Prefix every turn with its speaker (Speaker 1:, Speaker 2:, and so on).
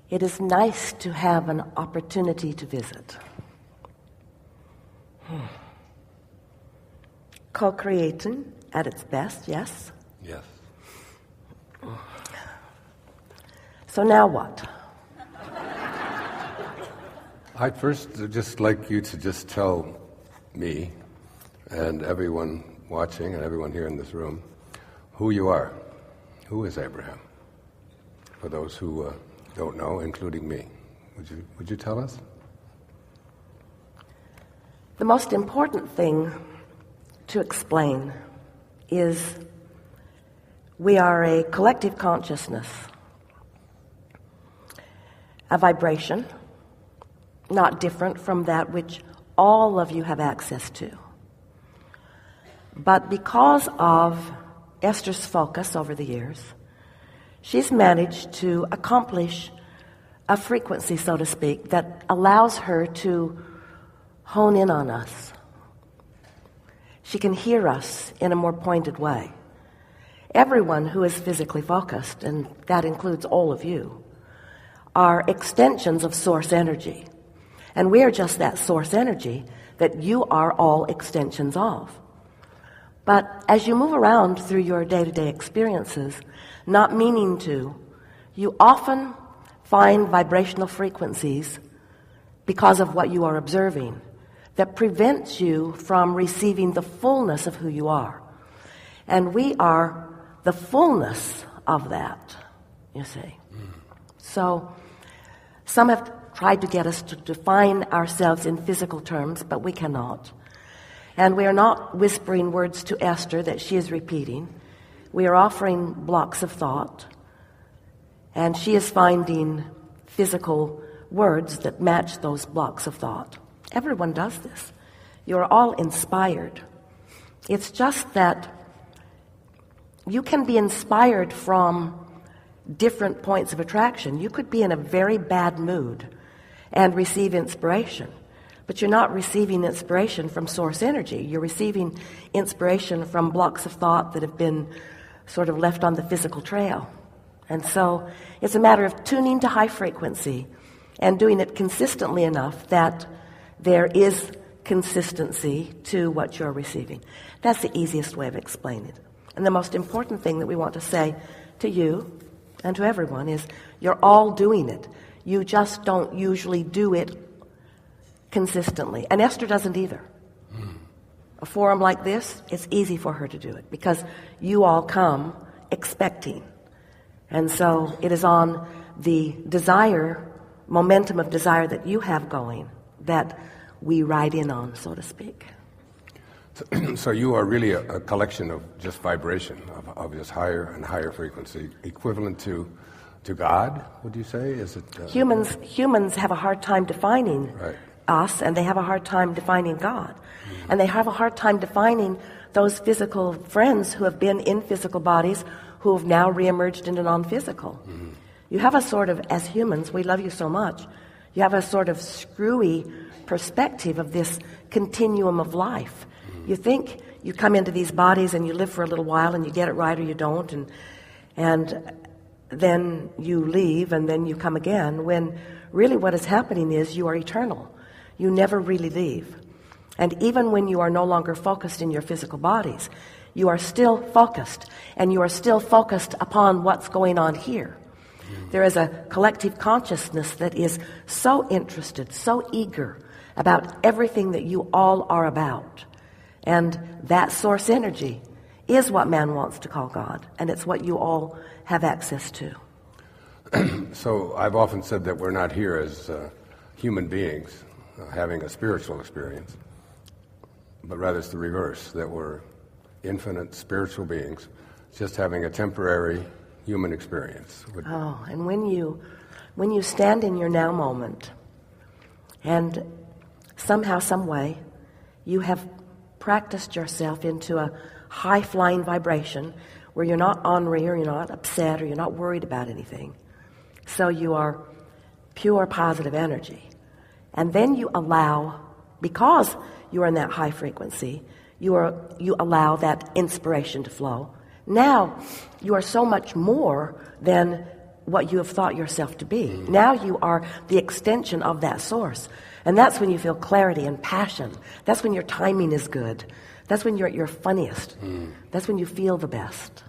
Speaker 1: It is nice to have an opportunity to visit. Co-creating at its best, yes?
Speaker 2: Yes.
Speaker 1: So now what?
Speaker 2: I'd first just like you to just tell me and everyone watching and everyone here in this room who you are. Who is Abraham? For those who don't know, including me. Would you tell us?
Speaker 1: The most important thing to explain is we are a collective consciousness, a vibration, not different from that which all of you have access to. But because of Esther's focus over the years, she's managed to accomplish a frequency, so to speak, that allows her to hone in on us. She can hear us in a more pointed way. Everyone who is physically focused, and that includes all of you, are extensions of source energy. And we are just that source energy that you are all extensions of. But as you move around through your day-to-day experiences, not meaning to, you often find vibrational frequencies because of what you are observing that prevents you from receiving the fullness of who you are. And we are the fullness of that, you see. So some have tried to get us to define ourselves in physical terms, but we cannot. And we are not whispering words to Esther that she is repeating. We are offering blocks of thought, and she is finding physical words that match those blocks of thought. Everyone does this. You're all inspired. It's just that you can be inspired from different points of attraction. You could be in a very bad mood and receive inspiration, but you're not receiving inspiration from source energy. You're receiving inspiration from blocks of thought that have been sort of left on the physical trail. And so it's a matter of tuning to high frequency and doing it consistently enough that there is consistency to what you're receiving. That's the easiest way of explaining it. And the most important thing that we want to say to you and to everyone is you're all doing it. You just don't usually do it consistently. And Esther doesn't either. A forum like this, it's easy for her to do it because you all come expecting. And so it is on the desire, momentum of desire that you have going that we ride in on, so to speak.
Speaker 2: So you are really a collection of just vibration, of just higher and higher frequency, equivalent to God, would you say? Is it
Speaker 1: Humans have a hard time defining us, and they have a hard time defining God. And they have a hard time defining those physical friends who have been in physical bodies who have now reemerged into non-physical. You have a sort of, as humans, we love you so much, you have a sort of screwy perspective of this continuum of life. You think you come into these bodies and you live for a little while and you get it right or you don't, and then you leave and then you come again, when really what is happening is you are eternal. You never really leave. And even when you are no longer focused in your physical bodies, you are still focused, and you are still focused upon what's going on here. There is a collective consciousness that is so interested, so eager about everything that you all are about. And that source energy is what man wants to call God, and it's what you all have access to.
Speaker 2: So I've often said that we're not here as human beings having a spiritual experience, but rather it's the reverse, that we're infinite spiritual beings just having a temporary human experience.
Speaker 1: And when you stand in your now moment and somehow, some way, you have practiced yourself into a high-flying vibration where you're not ornery or you're not upset or you're not worried about anything. So you are pure positive energy. And then you allow, because you are in that high frequency, you allow that inspiration to flow. Now you are so much more than what you have thought yourself to be. Now you are the extension of that source. And that's when you feel clarity and passion. That's when your timing is good. That's when you're at your funniest. That's when you feel the best.